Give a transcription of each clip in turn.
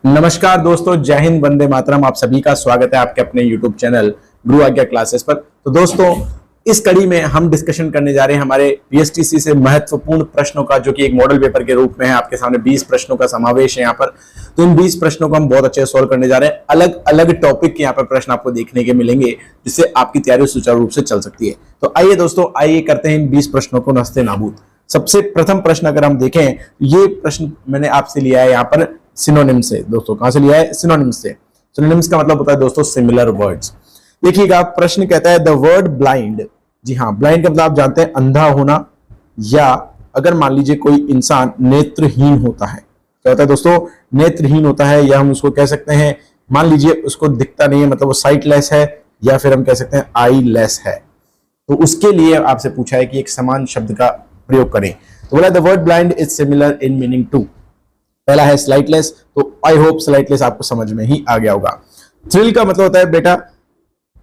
नमस्कार दोस्तों, जय हिंद, वंदे मातरम। आप सभी का स्वागत है आपके अपने YouTube चैनल गुरु आज्ञा क्लासेस पर। तो दोस्तों, इस कड़ी में हम डिस्कशन करने जा रहे हैं हमारे पीएसटीसी से महत्वपूर्ण प्रश्नों का, जो कि एक मॉडल पेपर के रूप में है। आपके सामने 20 प्रश्नों का समावेश है यहाँ पर। तो इन 20 प्रश्नों को हम बहुत अच्छे से सोल्व करने जा रहे हैं। अलग अलग टॉपिक के यहाँ पर प्रश्न आपको देखने के मिलेंगे, जिससे आपकी तैयारी सुचारू रूप से चल सकती है। तो आइए दोस्तों, आइए करते हैं इन 20 प्रश्नों को नस्ते नाबूद। सबसे प्रथम प्रश्न अगर हम देखें, ये प्रश्न मैंने आपसे लिया है यहाँ पर सिनोनिम से। दोस्तों कहां से लिया है? सिनोनिम से। सिनोनिम्स का मतलब होता है दोस्तों सिमिलर वर्ड्स। देखिएगा, प्रश्न कहता है द वर्ड ब्लाइंड। जी हाँ, ब्लाइंड का मतलब आप जानते हैं अंधा होना, या अगर मान लीजिए कोई इंसान नेत्रहीन होता है। क्या होता है दोस्तों? नेत्रहीन होता है, या हम उसको कह सकते हैं, मान लीजिए उसको दिखता नहीं है, मतलब वो साइटलेस है, या फिर हम कह सकते हैं आईलेस है। तो उसके लिए आपसे पूछा है कि एक समान शब्द का प्रयोग करें। तो बोला the word blind is similar in meaning to. पहला है स्लाइटलेस, तो आई होप स्लाइटलेस आपको समझ में ही आ गया होगा। थ्रिल का मतलब होता है बेटा,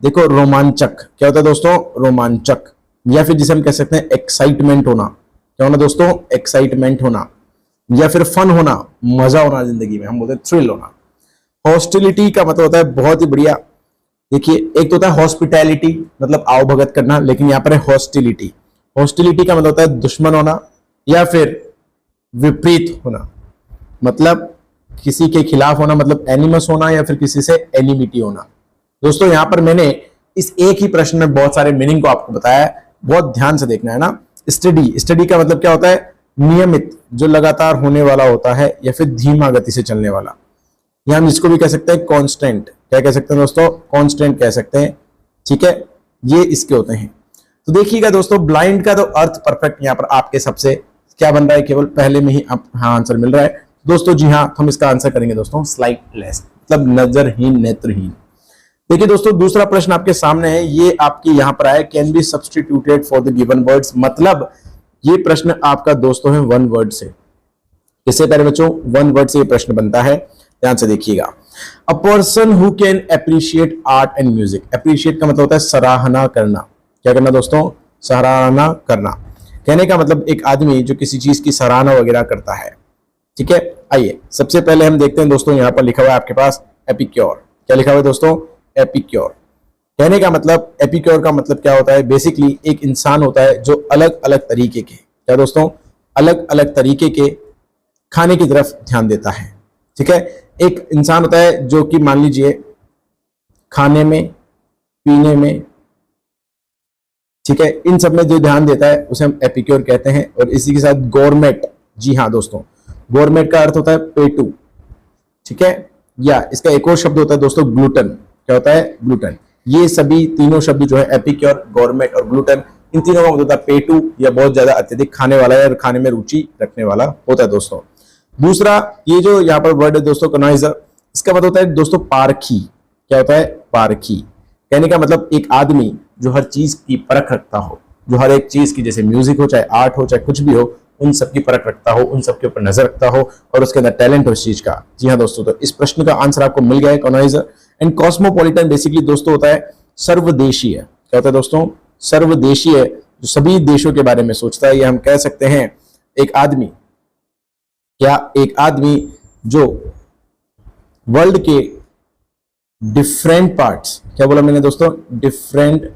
देखो, रोमांचक। क्या होता है दोस्तों? रोमांचक। या फिर जिसे हम कह सकते हैं एक्साइटमेंट होना। क्या होना दोस्तों? एक्साइटमेंट होना। या फिर फन होना, मजा होना जिंदगी में, हम बोलते हैं थ्रिल होना। हॉस्टिलिटी का मतलब होता है, बहुत ही बढ़िया। देखिए, एक तो होता है हॉस्पिटैलिटी, मतलब आओ भगत करना, लेकिन यहां पर है हॉस्टिलिटी। हॉस्टिलिटी का मतलब होता है दुश्मन होना, या फिर विपरीत होना, मतलब किसी के खिलाफ होना, मतलब एनिमस होना, या फिर किसी से एनिमिटी होना। दोस्तों यहां पर मैंने इस एक ही प्रश्न में बहुत सारे मीनिंग को आपको बताया है, बहुत ध्यान से देखना है ना। स्टडी, स्टडी का मतलब क्या होता है? नियमित, जो लगातार होने वाला होता है, या फिर धीमा गति से चलने वाला। या हम इसको भी कह सकते हैं कांस्टेंट। क्या कह सकते हैं दोस्तों? कांस्टेंट कह सकते हैं। ठीक है, ये इसके होते हैं। तो देखिएगा दोस्तों, ब्लाइंड का तो अर्थ परफेक्ट यहाँ पर आपके सबसे क्या बन रहा है, केवल पहले में ही आप हाँ आंसर मिल रहा है दोस्तों। जी हाँ, हम इसका आंसर करेंगे दोस्तों स्लाइटलेस, मतलब नजरहीन, नेत्रहीन। देखिए दोस्तों, दूसरा प्रश्न आपके सामने है, ये आपके यहां पर आया, can be substituted for the given words. मतलब ये प्रश्न आपका दोस्तों है वन वर्ड से। इससे पहले बच्चों, वन वर्ड से ये प्रश्न बनता है, ध्यान से देखिएगा। A person who can appreciate art and music. Appreciate का मतलब होता है सराहना करना। क्या करना दोस्तों? सराहना करना। कहने का मतलब एक आदमी जो किसी चीज की सराहना वगैरह करता है। ठीक है, आइए सबसे पहले हम देखते हैं दोस्तों, यहां पर लिखा हुआ है आपके पास एपिक्योर। क्या लिखा हुआ है दोस्तों? एपिक्योर। कहने का मतलब, एपिक्योर का मतलब क्या होता है? बेसिकली एक इंसान होता है जो अलग अलग तरीके के, क्या दोस्तों? अलग अलग तरीके के खाने की तरफ ध्यान देता है। ठीक है, एक इंसान होता है जो कि मान लीजिए खाने में, पीने में, ठीक है, इन सब में जो ध्यान देता है उसे हम एपिक्योर कहते हैं। और इसी के साथ गवर्नमेंट। जी हाँ दोस्तों, गवर्नमेंट का अर्थ होता है पेटू। ठीक है, या इसका एक और शब्द होता है दोस्तों ग्लूटन। क्या होता है? ग्लूटन। ये सभी तीनों शब्द जो है एपिक्योर, गवर्नमेंट और ग्लूटन, इन तीनों का मतलब होता है पेटू, या बहुत ज्यादा अत्यधिक खाने वाला है और खाने में रुचि रखने वाला होता है दोस्तों। दूसरा, ये जो यहाँ पर वर्ड है दोस्तों कनॉइजर, इसका मतलब होता है दोस्तों पारखी। क्या होता है? पारखी। कहने का मतलब एक आदमी जो हर चीज की परख रखता हो, जो हर एक चीज की, जैसे म्यूजिक हो, चाहे आर्ट हो, चाहे कुछ भी हो, उन सबकी परख रखता हो, उन सबके ऊपर नजर रखता हो, और उसके अंदर टैलेंट हो इस चीज का। जी हाँ दोस्तों, तो इस प्रश्न का आंसर आपको मिल गया है, कॉनोइजर। एंड कॉस्मोपॉलिटन बेसिकली दोस्तों होता है सर्वदेशीय। क्या होता है दोस्तों? सर्वदेशीय, जो सभी देशों के बारे में सोचता है। या हम कह सकते हैं एक आदमी, क्या एक आदमी जो वर्ल्ड के डिफरेंट पार्ट्स, क्या बोला मैंने दोस्तों? Different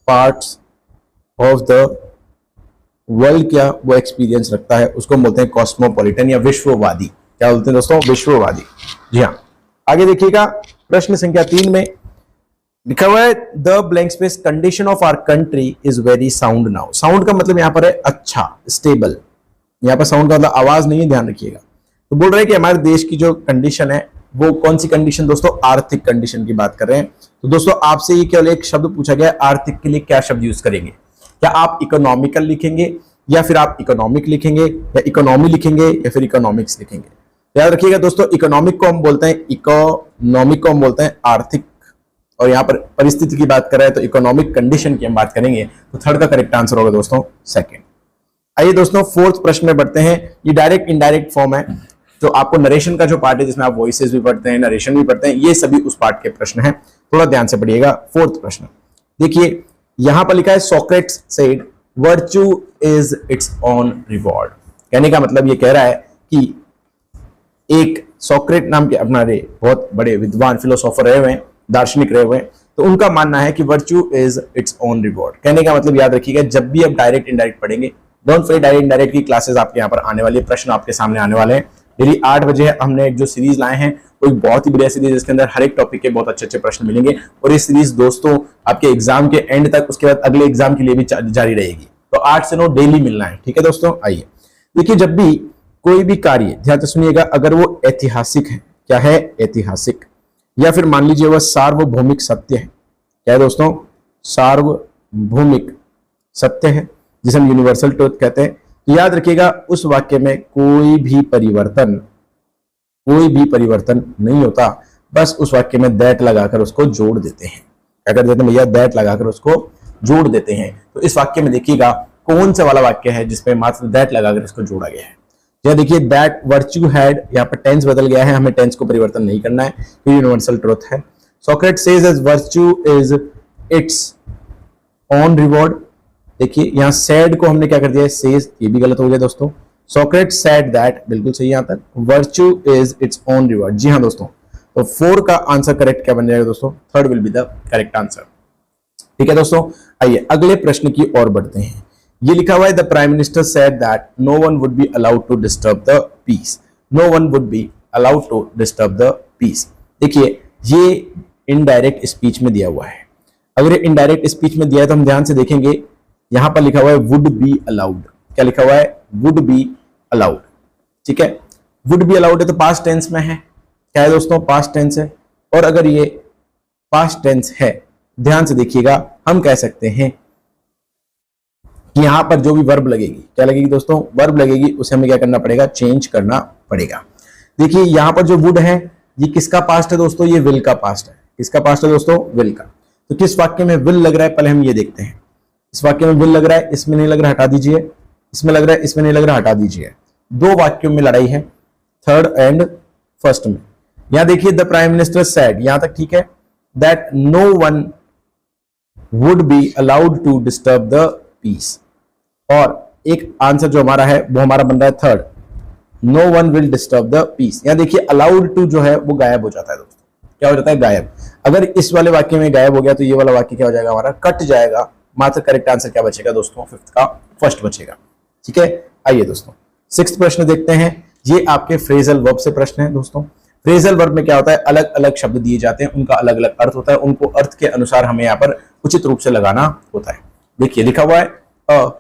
parts of the world, क्या वो एक्सपीरियंस रखता है, उसको बोलते हैं कॉस्मोपॉलिटन या विश्ववादी। क्या बोलते हैं दोस्तों? विश्ववादी। जी हाँ, आगे देखिएगा, प्रश्न संख्या 3 में लिखा हुआ है the blank space condition of our country is very sound now. Sound का मतलब यहां पर है अच्छा, स्टेबल। यहां पर साउंड का मतलब आवाज नहीं है, ध्यान रखिएगा। तो बोल रहे हैं कि हमारे देश की जो कंडीशन है, वो कौन सी कंडीशन दोस्तों? आर्थिक कंडीशन की बात कर रहे हैं। तो दोस्तों आपसे ये केवल एक शब्द पूछा गया, आर्थिक के लिए क्या शब्द यूज करेंगे? क्या आप इकोनॉमिकल लिखेंगे, या फिर आप इकोनॉमिक लिखेंगे, या इकोनॉमी लिखेंगे, या फिर इकोनॉमिक्स लिखेंगे? याद रखिएगा दोस्तों, इकोनॉमिक को हम बोलते हैं इकोनॉमिक को हम बोलते हैं आर्थिक, और यहां पर परिस्थिति की बात कर रहे हैं तो इकोनॉमिक कंडीशन की हम बात करेंगे। तो थर्ड का करेक्ट आंसर होगा दोस्तों सेकंड। आइए दोस्तों, फोर्थ प्रश्न में बढ़ते हैं। ये डायरेक्ट इनडायरेक्ट फॉर्म है, तो आपको नरेशन का जो पार्ट है, जिसमें आप वॉइसेस भी पढ़ते हैं, नरेशन भी पढ़ते हैं, ये सभी उस पार्ट के प्रश्न हैं। थोड़ा ध्यान से पढ़िएगा। फोर्थ प्रश्न देखिए, यहां पर लिखा है Socrates said virtue is its own reward. कहने का मतलब ये कह रहा है कि एक सोक्रेट नाम के अपना बहुत बड़े विद्वान फिलोसोफर रहे हुए हैं, दार्शनिक रहे हुए हैं, तो उनका मानना है कि virtue is its own reward. कहने का मतलब याद रखिएगा, जब भी आप डायरेक्ट इनडायरेक्ट पढ़ेंगे, डोंट फॉरगेट डायरेक्ट इनडायरेक्ट की क्लासेस आपके यहाँ पर आने वाली है, प्रश्न आपके सामने आने वाले हैं। डेली 8 बजे हमने एक जो सीरीज लाए हैं वो एक बहुत ही बढ़िया सीरीज, जिसके अंदर हर एक टॉपिक के बहुत अच्छे अच्छे प्रश्न मिलेंगे, और ये सीरीज दोस्तों आपके एग्जाम के एंड तक, उसके बाद अगले एग्जाम के लिए भी जारी रहेगी। तो 8 से 9 डेली मिलना है, ठीक है दोस्तों। आइए देखिए, जब भी कोई भी कार्य, ध्यान से सुनिएगा, अगर वो ऐतिहासिक है, क्या है, ऐतिहासिक, या फिर मान लीजिए वह सार्वभौमिक सत्य है, क्या है दोस्तों, सार्वभौमिक सत्य है, जिसे हम यूनिवर्सल ट्रुथ कहते हैं, तो याद रखिएगा उस वाक्य में कोई भी परिवर्तन नहीं होता, बस उस वाक्य में दैट लगाकर उसको जोड़ देते हैं। क्या कर देते हैं भैया, दैट लगाकर उसको जोड़ देते हैं। तो इस वाक्य में देखिएगा कौन सा वाला वाक्य है जिसमें मात्र दैट लगाकर इसको जोड़ा गया है। या देखिए दैट वर्च्यू हैड, यहाँ पर टेंस बदल गया है, हमें टेंस को परिवर्तन नहीं करना है, ये यूनिवर्सल ट्रुथ है। Socrates says as virtue is its own reward, देखिए यहाँ सैड को हमने क्या कर दिया है, सेज, ये भी गलत हो गया दोस्तों। सोक्रेट सेड दैट, बिल्कुल सही यहाँ तक। Virtue is its own reward, जी हाँ दोस्तों। तो 4 का आंसर करेक्ट क्या बन जाएगा दोस्तों, 3rd will be the correct answer. ठीक है दोस्तों, आइए अगले प्रश्न की ओर बढ़ते हैं। ये लिखा हुआ है, the prime minister said that no one would be allowed to disturb the peace, no one would be allowed to disturb the peace. देखिए ये इनडायरेक्ट स्पीच में दिया हुआ है, अगर इनडायरेक्ट स्पीच में दिया है तो हम ध्यान से देखेंगे, यहां पर लिखा हुआ है वुड बी अलाउड, क्या लिखा हुआ है, वुड बी अलाउड, ठीक है। वुड बी अलाउड है तो पास्ट टेंस में है, क्या है दोस्तों, पास्ट टेंस है। और अगर ये पास्ट टेंस है, ध्यान से देखिएगा, हम कह सकते हैं कि यहां पर जो भी वर्ब लगेगी, क्या लगेगी दोस्तों, वर्ब लगेगी, उसे हमें क्या करना पड़ेगा, चेंज करना पड़ेगा। देखिए यहां पर जो वुड है, ये किसका पास्ट है दोस्तों, ये विल का पास्ट है। किसका पास्ट है दोस्तों, विल का। तो किस वाक्य में विल लग रहा है, पहले हम ये देखते हैं। इस वाक्य में विल लग रहा है, इसमें नहीं लग रहा, हटा दीजिए। इसमें लग रहा है, इसमें नहीं लग रहा, हटा दीजिए। 2 वाक्यों में लड़ाई है, 3rd एंड 1st में। यहां देखिए द प्राइम मिनिस्टर सेड, यहां तक ठीक है, that no one would be allowed to disturb the peace. और एक आंसर जो हमारा है वो हमारा बन रहा है 3rd, no one will disturb the peace. यहां देखिए अलाउड टू जो है वो गायब हो जाता है दोस्तों, क्या हो जाता है, गायब। अगर इस वाले वाक्य में गायब हो गया तो ये वाला वाक्य क्या हो जाएगा, हमारा कट जाएगा। मात्र करेक्ट आंसर क्या बचेगा दोस्तों, 5th का 1st बचेगा। ठीक है, आइए दोस्तों 6th प्रश्न देखते हैं। ये आपके फ्रेजल वर्ब से प्रश्न है दोस्तों। फ्रेजल वर्ब में क्या होता है, अलग अलग शब्द दिए जाते हैं, उनका अलग अलग अर्थ होता है, उनको अर्थ के अनुसार हमें यहाँ पर उचित रूप से लगाना होता है। देखिए लिखा हुआ है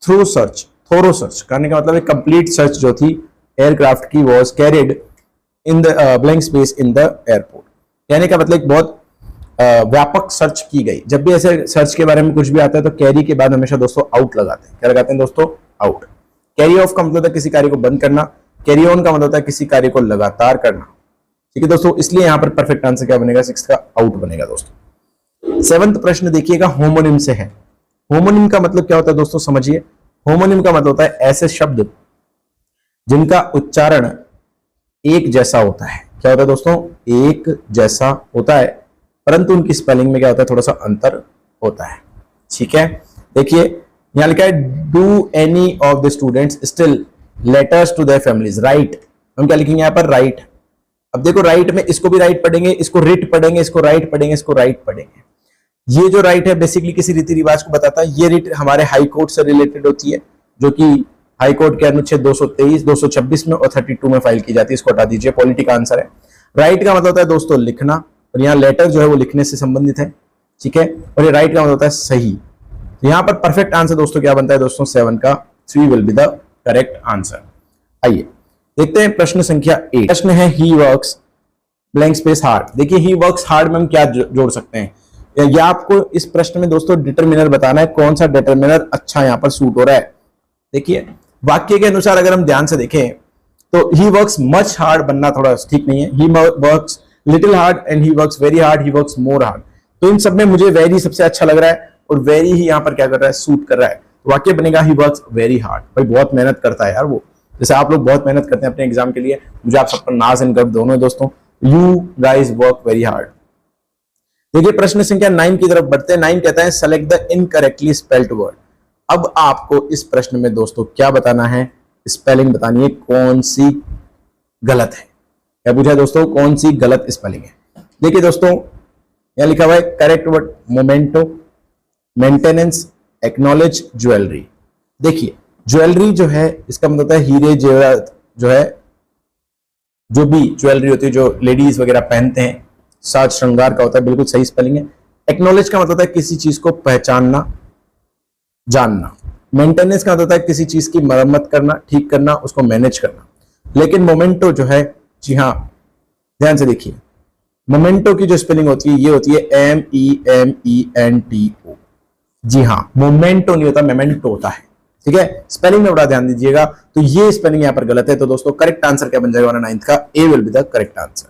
थ्रू सर्च, थोरो सर्च करने का मतलब एक कंप्लीट सर्च जो थी एयरक्राफ्ट की was carried in the blank space in the airport. कहने का मतलब एक बहुत व्यापक सर्च की गई। जब भी ऐसे सर्च के बारे में कुछ भी आता है तो कैरी के बाद हमेशा दोस्तों आउट लगाते हैं। क्या लगाते हैं दोस्तों, आउट। कैरी ऑफ का मतलब होता है किसी कार्य को बंद करना, कैरी ऑन का मतलब होता है किसी कार्य को लगातार करना। ठीक है दोस्तों, इसलिए यहां पर परफेक्ट आंसर क्या बनेगा, 6 का आउट बनेगा दोस्तों। 7th प्रश्न देखिएगा, होमोनिम से है। होमोनिम का मतलब क्या होता है दोस्तों, समझिए। होमोनिम का मतलब होता है ऐसे शब्द जिनका उच्चारण एक जैसा होता है। क्या होता है दोस्तों, एक जैसा होता है, परंतु उनकी स्पेलिंग में क्या होता है, थोड़ा सा अंतर होता है। ठीक है, देखिए यहां लिखा है do any of the students still letters to their families, right. हम क्या लिखेंगे यहाँ पर, राइट। अब देखो राइट में इसको भी राइट पढ़ेंगे, इसको रिट पढ़ेंगे, इसको राइट पढ़ेंगे, इसको राइट पढ़ेंगे। ये जो राइट है बेसिकली किसी रीति रिवाज को बताता है। ये रिट हमारे हाई कोर्ट से रिलेटेड होती है, जो कि हाई कोर्ट के अनुच्छेद 223, 226 में और 32 में फाइल की जाती है। इसको हटा दीजिए, पॉलिटी का आंसर है। राइट का मतलब होता है दोस्तों लिखना, और यहाँ लेटर जो है वो लिखने से संबंधित है। ठीक है, और ये राइट का मतलब होता है सही। तो यहाँ पर परफेक्ट आंसर दोस्तों क्या बनता है दोस्तों, 7 का 3 will be the correct answer. आइए देखते हैं प्रश्न संख्या 8। प्रश्न है he works blank space hard. देखिए ही वर्क्स हार्ड में हम क्या जोड़ सकते हैं, या आपको इस प्रश्न में दोस्तों डिटरमिनर बताना है, कौन सा डिटरमिनर अच्छा यहाँ पर सूट हो रहा है। देखिए वाक्य के अनुसार अगर हम ध्यान से देखें तो ही वर्क्स मच हार्ड बनना थोड़ा ठीक नहीं है। He works little hard and he works very hard, he works more hard. तो इन सब में मुझे वेरी सबसे अच्छा लग रहा है, और वेरी ही यहाँ पर क्या कर रहा है, सूट कर रहा है। तो वाक्य बनेगा ही वर्क्स वेरी हार्ड। भाई बहुत मेहनत करता है यार वो, जैसे आप लोग बहुत मेहनत करते हैं अपने एग्जाम के लिए। मुझे आप सब पर नाज एंड गर्व दोनों है दोस्तों। You guys work very hard. देखिए प्रश्न संख्या 9 की तरफ बढ़ते हैं। 9 कहता है select the incorrectly spelled word. अब आपको इस प्रश्न में दोस्तों क्या बताना है, स्पेलिंग बतानी है, कौन सी गलत है। क्या पूछा है दोस्तों, कौन सी गलत स्पेलिंग है। देखिए दोस्तों यहां लिखा हुआ है correct word memento, maintenance, acknowledge, jewellery. देखिए ज्वेलरी जो है इसका मतलब होता है हीरे जेवरात, जो है जो भी ज्वेलरी होती है जो लेडीज वगैरह पहनते हैं, साज श्रृंगार का होता है, बिल्कुल सही स्पेलिंग है। एक्नॉलेज का मतलब होता है किसी चीज को पहचानना, जानना। मेंटेनेंस का मतलब होता है किसी चीज की मरम्मत करना, ठीक करना, उसको मैनेज करना। लेकिन मोमेंटो जो है, जी हाँ ध्यान से देखिए, मोमेंटो की जो स्पेलिंग होती है ये होती है MEMENTO। जी हाँ, मोमेंटो नहीं होता, मेमेंटो होता है। ठीक है, स्पेलिंग में बड़ा ध्यान दीजिएगा। तो ये स्पेलिंग यहां पर गलत है। तो दोस्तों करेक्ट आंसर क्या बन जाएगा 9th का, A will be the correct answer.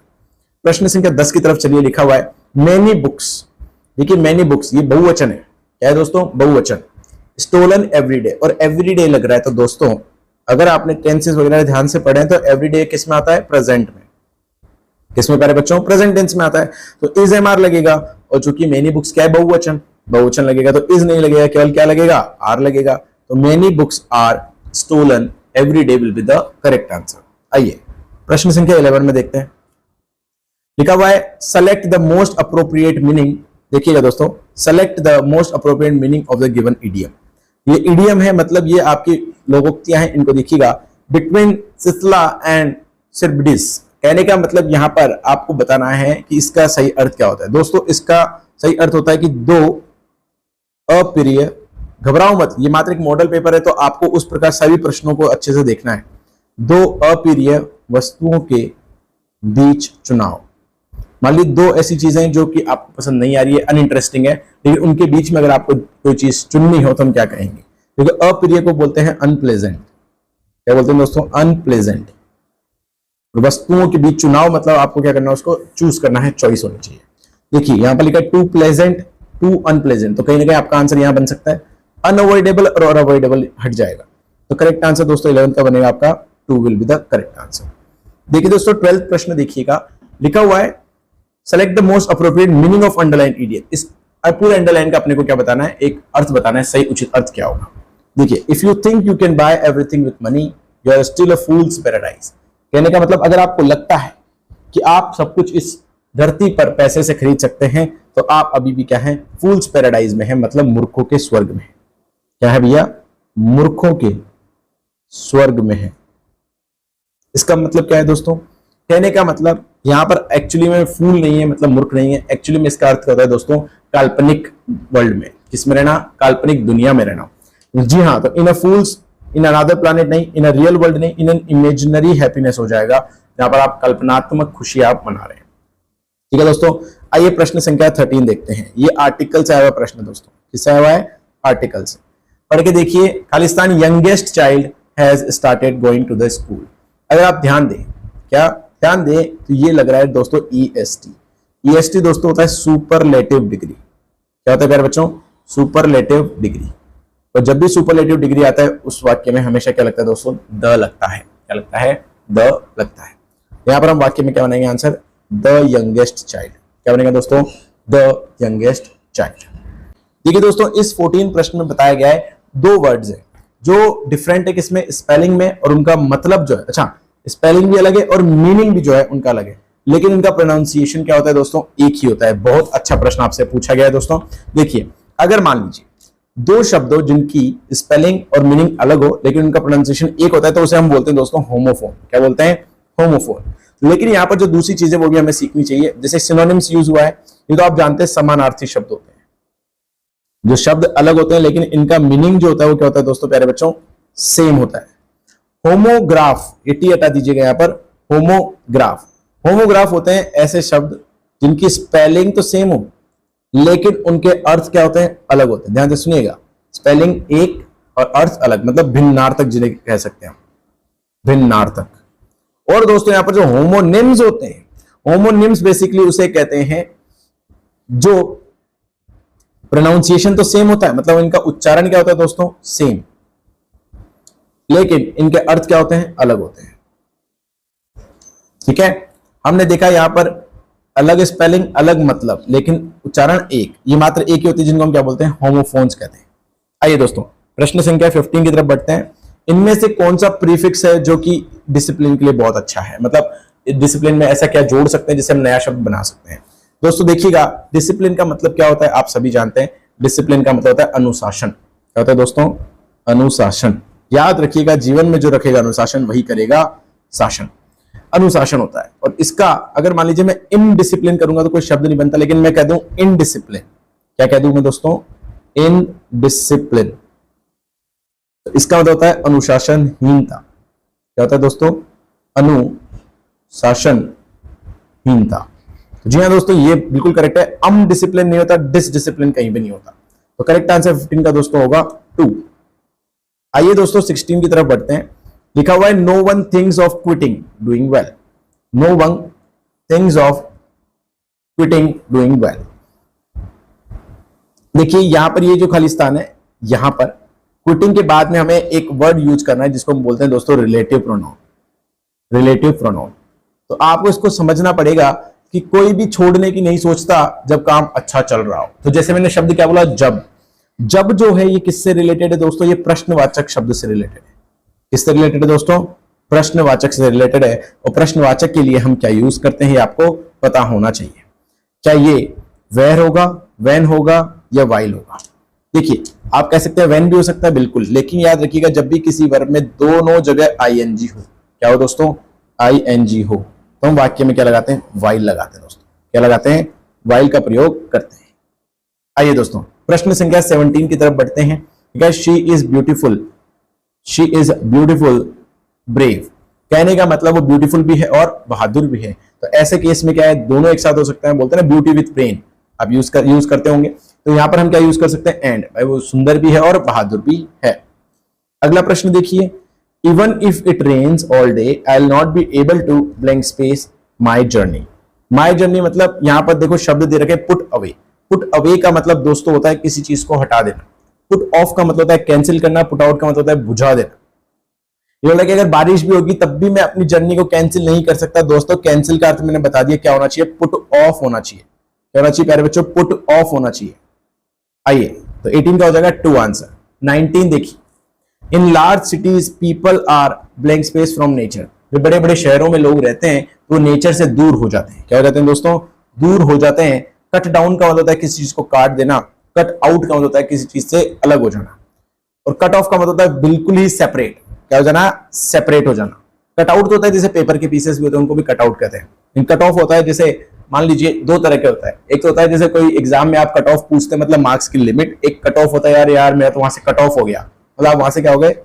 प्रश्न संख्या 10 की तरफ चलिए, लिखा हुआ है मेनी बुक्स। देखिए मेनी बुक्स ये बहुवचन है, क्या है दोस्तों, बहुवचन। स्टोलन एवरीडे, और एवरीडे लग रहा है। तो दोस्तों अगर आपने टेंसेस वगैरह ध्यान से पढ़े तो एवरीडे किस में आता है, प्रेजेंट में। किसमें प्यारे बच्चों, प्रेजेंट टेंस में आता है। तो इज MR लगेगा, और चूंकि मेनी बुक्स क्या है, बहुवचन, बहुवचन लगेगा तो इज नहीं लगेगा, केवल क्या लगेगा, आर लगेगा। तो many books are stolen every day will be the correct answer. आइए प्रश्न संख्या 11 में देखते हैं, लिखा हुआ है select the most appropriate meaning. देखिएगा दोस्तों, select the most appropriate meaning of the given idiom. ये इडियम है, मतलब ये आपकी लोकोक्तियां हैं, इनको देखिएगा। बिटवीन सिथला एंड सिरबिडिस, कहने का मतलब यहां पर आपको बताना है कि इसका सही अर्थ क्या होता है। दोस्तों इसका सही अर्थ होता है कि दो अप्रिय, घबराओ मत, ये मात्र एक मॉडल पेपर है तो आपको उस प्रकार सभी प्रश्नों को अच्छे से देखना है। दो अप्रिय वस्तुओं के बीच चुनाव। मान ली दो ऐसी चीजें जो कि आपको पसंद नहीं आ रही है, अनइंटरेस्टिंग है, लेकिन उनके बीच में अगर आपको कोई चीज चुननी हो तो हम क्या कहेंगे, क्योंकि अप्रिय को बोलते हैं अनप्लेजेंट। क्या बोलते हैं दोस्तों, अनप्लेजेंट। वस्तुओं के बीच चुनाव मतलब आपको क्या करना है, उसको चूज करना है, चॉइस होनी चाहिए। देखिए यहां पर लिखा है टू प्लेजेंट, टू अनप्लेजेंट, तो कहीं ना कहीं आपका आंसर यहां बन सकता है अनअवॉइडेबल, और अवॉइडेबल हट जाएगा। तो करेक्ट आंसर दोस्तों 11th का बनेगा आपका, 2 will be the correct answer. देखिए दोस्तों 12th प्रश्न देखिएगा, लिखा हुआ है select the most appropriate meaning of underline idiom. इस पूरे अंडरलाइन का अपने को क्या बताना है, एक अर्थ बताना है, सही उचित अर्थ क्या होगा। देखिए if you think you can buy everything with money you are still a fools paradise. कहने का मतलब अगर आपको लगता है कि आप सब कुछ इस धरती पर पैसे से खरीद सकते हैं तो आप अभी भी क्या है, फूल्स पैराडाइज में है, मतलब मूर्खों के स्वर्ग में है। क्या है भैया, मूर्खों के स्वर्ग में है। इसका मतलब क्या है दोस्तों, कहने का मतलब यहां पर एक्चुअली में फूल नहीं है, मतलब मूर्ख नहीं है। एक्चुअली में इसका अर्थ होता है दोस्तों काल्पनिक वर्ल्ड में, किसमें रहना, काल्पनिक दुनिया में रहना। जी हाँ, तो इन अ फूल्स इन अनदर प्लैनेट नहीं, इन अ रियल वर्ल्ड नहीं, इन एन इमेजिनरी हैप्पीनेस हो जाएगा, जहां पर आप कल्पनात्मक खुशी आप मना रहे हैं। ठीक है दोस्तों, आइए प्रश्न संख्या 13 देखते हैं। ये आर्टिकल से आया हुआ प्रश्न दोस्तों, किससे आया हुआ है, आर्टिकल से। पढ़ के देखिए, Khalistan youngest child has started going to the school. अगर आप ध्यान दें, क्या ध्यान दें, तो ये लग रहा है दोस्तों EST। EST दोस्तों होता है सुपरलेटिव डिग्री। क्या होता है प्यारे बच्चों, सुपरलेटिव डिग्री। तो जब भी सुपरलेटिव डिग्री आता है उस वाक्य में हमेशा क्या लगता है दोस्तों, द लगता है। क्या लगता है, द लगता है। यहां पर हम वाक्य में क्या बनाएंगे आंसर, द यंगेस्ट चाइल्ड। क्या बनेगा दोस्तों, द यंगेस्ट चाइल्ड। देखिए दोस्तों इस 14 प्रश्न में बताया गया है दो वर्ड्स है जो डिफरेंट है, किसमें, स्पेलिंग में, और उनका मतलब जो है, अच्छा स्पेलिंग भी अलग है और मीनिंग भी जो है उनका अलग है, लेकिन इनका प्रोनाउंसिएशन क्या होता है दोस्तों, एक ही होता है। बहुत अच्छा प्रश्न आपसे पूछा गया है दोस्तों। देखिए अगर मान लीजिए दो शब्दों जिनकी स्पेलिंग और मीनिंग अलग हो लेकिन उनका प्रोनाउंसिएशन एक होता है तो उसे हम बोलते हैं दोस्तों होमोफोन। क्या बोलते हैं, होमोफोन। लेकिन यहाँ पर जो दूसरी चीजें वो भी हमें सीखनी चाहिए, जैसे सिनोनिम्स यूज हुआ है, ये तो आप जानते हैं समानार्थी शब्द होते हैं, जो शब्द अलग होते हैं लेकिन इनका मीनिंग जो होता है वो क्या होता है दोस्तों प्यारे बच्चों, सेम होता है। होमोग्राफ, ये टी हटा दीजिएगा यहाँ पर, होमोग्राफ। होमोग्राफ होते हैं ऐसे शब्द जिनकी स्पेलिंग तो सेम हो लेकिन उनके अर्थ क्या होते हैं, अलग होते हैं। ध्यान से सुनिएगा, स्पेलिंग एक और अर्थ अलग, मतलब भिन्नार्थक जिन्हें कह सकते हैं, भिन्नार्थक। और दोस्तों यहां पर जो होमोनिम्स होते हैं, होमोनिम्स बेसिकली उसे कहते हैं जो प्रोनाउंसिएशन तो सेम होता है, मतलब इनका उच्चारण क्या होता है दोस्तों, सेम, लेकिन इनके अर्थ क्या होते हैं, अलग होते हैं। ठीक है, हमने देखा यहां पर अलग स्पेलिंग अलग मतलब लेकिन उच्चारण एक, ये मात्र एक ही होती है जिनको हम क्या बोलते हैं, होमोफोन्स कहते हैं। आइए दोस्तों प्रश्न संख्या 15 की तरफ बढ़ते हैं। इनमें से कौन सा प्रीफिक्स है जो कि डिसिप्लिन के लिए बहुत अच्छा है, मतलब डिसिप्लिन में ऐसा क्या जोड़ सकते हैं जिससे हम नया शब्द बना सकते हैं। दोस्तों देखिएगा, डिसिप्लिन का मतलब क्या होता है आप सभी जानते हैं। डिसिप्लिन का मतलब होता है अनुशासन। क्या होता है दोस्तों? अनुशासन। याद रखिएगा, जीवन में जो रखेगा अनुशासन वही करेगा शासन। अनुशासन होता है। और इसका अगर मान लीजिए मैं इनडिसिप्लिन करूंगा तो कोई शब्द नहीं बनता, लेकिन मैं कह दूं इनडिसिप्लिन। क्या कह दूं मैं दोस्तों? इनडिसिप्लिन। तो इसका मतलब होता है अनुशासनहीनता। क्या होता है दोस्तों? अनुशासनहीनता। तो जी हाँ दोस्तों, ये बिल्कुल करेक्ट है। अनडिसिप्लिन नहीं होता, डिसडिसिप्लिन कहीं भी नहीं होता। तो करेक्ट आंसर 15 का दोस्तों होगा 2। आइए दोस्तों 16 की तरफ बढ़ते हैं। लिखा हुआ है no one things of quitting doing well. No one things of quitting doing well. देखिए यहां पर ये जो खालिस्तान है, यहां पर क्विटिंग के बाद में हमें एक वर्ड यूज करना है जिसको हम बोलते हैं दोस्तों रिलेटिव प्रोनाउन। Relative pronoun. तो आपको इसको समझना पड़ेगा कि कोई भी छोड़ने की नहीं सोचता जब काम अच्छा चल रहा हो। तो जैसे मैंने शब्द क्या बोला? जब। जब जो है ये किससे रिलेटेड है दोस्तों? ये प्रश्नवाचक शब्द से रिलेटेड है। किससे रिलेटेड है दोस्तों? प्रश्नवाचक से रिलेटेड है। और प्रश्नवाचक के लिए हम क्या यूज करते हैं ये आपको पता होना चाहिए। क्या ये वेयर होगा, वेन होगा या वाइल होगा? देखिए आप कह सकते हैं वेन भी हो सकता है, बिल्कुल, लेकिन याद रखिएगा जब भी किसी वर्ब में दोनों जगह आईएनजी हो, क्या हो दोस्तों? आईएनजी हो, तो हम वाक्य में क्या लगाते हैं? वाइल लगाते हैं दोस्तों। क्या लगाते हैं? वाइल का प्रयोग करते हैं। आइए दोस्तों प्रश्न संख्या 17 की तरफ बढ़ते हैं। She is beautiful. She is beautiful brave. कहने का मतलब वो ब्यूटीफुल भी है और बहादुर भी है। तो ऐसे केस में क्या है? दोनों एक साथ हो सकते हैं। बोलते हैं ना ब्यूटी विथ ब्रेन, आप यूज करते होंगे। तो यहां पर हम क्या यूज कर सकते हैं? एंड। भाई वो सुंदर भी है और बहादुर भी है। अगला प्रश्न देखिए। Even if it rains all day I will not be able to blank space my journey. My journey मतलब यहां पर देखो शब्द दे रखे पुट अवे। पुट अवे का मतलब दोस्तों होता है किसी चीज को हटा देना। पुट ऑफ का मतलब होता है कैंसिल करना। पुट आउट का मतलब होता है बुझा देना। ये होता है कि अगर बारिश भी होगी तब भी मैं अपनी जर्नी को कैंसिल नहीं कर सकता। दोस्तों कैंसिल का अर्थ मैंने बता दिया क्या होना चाहिए? पुट ऑफ होना चाहिए। क्या होना चाहिए प्यारे बच्चों? पुट ऑफ होना चाहिए। आइए तो 18 का हो जाएगा 2 आंसर। 19 देखिए। In large cities people are blank space from nature. जो बड़े बड़े शहरों में लोग रहते हैं वो नेचर से दूर हो जाते हैं। क्या हो जाते हैं दोस्तों? दूर हो जाते हैं। कट डाउन का मतलब होता है किसी चीज को काट देना। कट आउट का मतलब होता है किसी चीज से अलग हो जाना। और कट ऑफ का मतलब होता है बिल्कुल ही सेपरेट। क्या हो जाना? सेपरेट हो जाना। कट आउट तो होता है जैसे पेपर के पीसेस भी होते हैं उनको भी कट आउट कहते हैं। कट ऑफ होता है जैसे मान लीजिए दो तरह के होता है। एक तो होता है जैसे कोई एग्जाम में आप कट ऑफ पूछते हैं मतलब मार्क्स की लिमिट। एक कट ऑफ होता है यार मेरा तो वहां से कट ऑफ हो गया, मतलब आप वहां से क्या हो गए?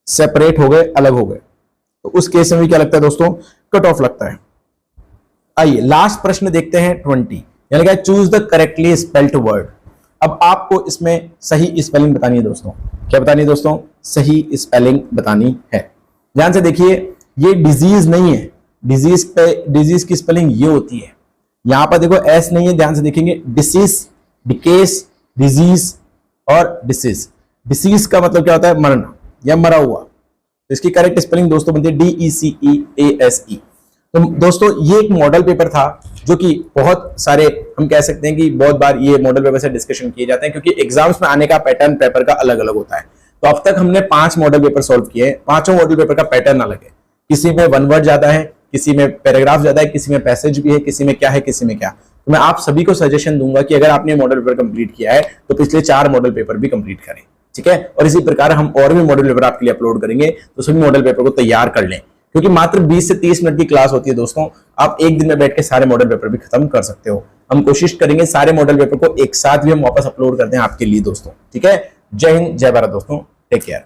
सेपरेट हो गए, अलग हो गए। तो उस केस में भी क्या लगता है दोस्तों? कट ऑफ लगता है। आइए लास्ट प्रश्न देखते हैं 20। यानी कि choose the correctly spelled word. अब आपको इसमें सही स्पेलिंग बतानी है दोस्तों। क्या बतानी है दोस्तों? सही स्पेलिंग बतानी है। ध्यान से देखिए, ये डिजीज नहीं है। डिजीज की स्पेलिंग ये होती है। यहां पर देखो एस नहीं है, ध्यान से देखेंगे। डिसीज, डिकेस, डिजीज और डिसीज। डिसीज का मतलब क्या होता है? मरना या मरा हुआ। तो इसकी करेक्ट स्पेलिंग दोस्तों बनती है DECEASE। तो दोस्तों ये एक मॉडल पेपर था जो कि बहुत सारे हम कह सकते हैं कि बहुत बार ये मॉडल पेपर से डिस्कशन किए जाते हैं क्योंकि एग्जाम्स में आने का पैटर्न पेपर का अलग अलग होता है। तो अब तक हमने 5 मॉडल पेपर सॉल्व किए हैं। 5 मॉडल पेपर का पैटर्न अलग है। किसी में 1 वर्ड ज्यादा है, किसी में पैराग्राफ ज्यादा है, किसी में पैसेज भी है, किसी में क्या है, किसी में क्या। तो मैं आप सभी को सजेशन दूंगा कि अगर आपने मॉडल पेपर कंप्लीट किया है तो पिछले 4 मॉडल पेपर भी कंप्लीट करें, ठीक है। और इसी प्रकार हम और भी मॉडल पेपर आपके लिए अपलोड करेंगे, तो सभी मॉडल पेपर को तैयार कर लें क्योंकि मात्र 20 से 30 मिनट की क्लास होती है दोस्तों। आप एक दिन में बैठ के सारे मॉडल पेपर भी खत्म कर सकते हो। हम कोशिश करेंगे सारे मॉडल पेपर को एक साथ भी हम वापस अपलोड करते हैं आपके लिए दोस्तों, ठीक है। जय हिंद, जय भारत दोस्तों, टेक केयर।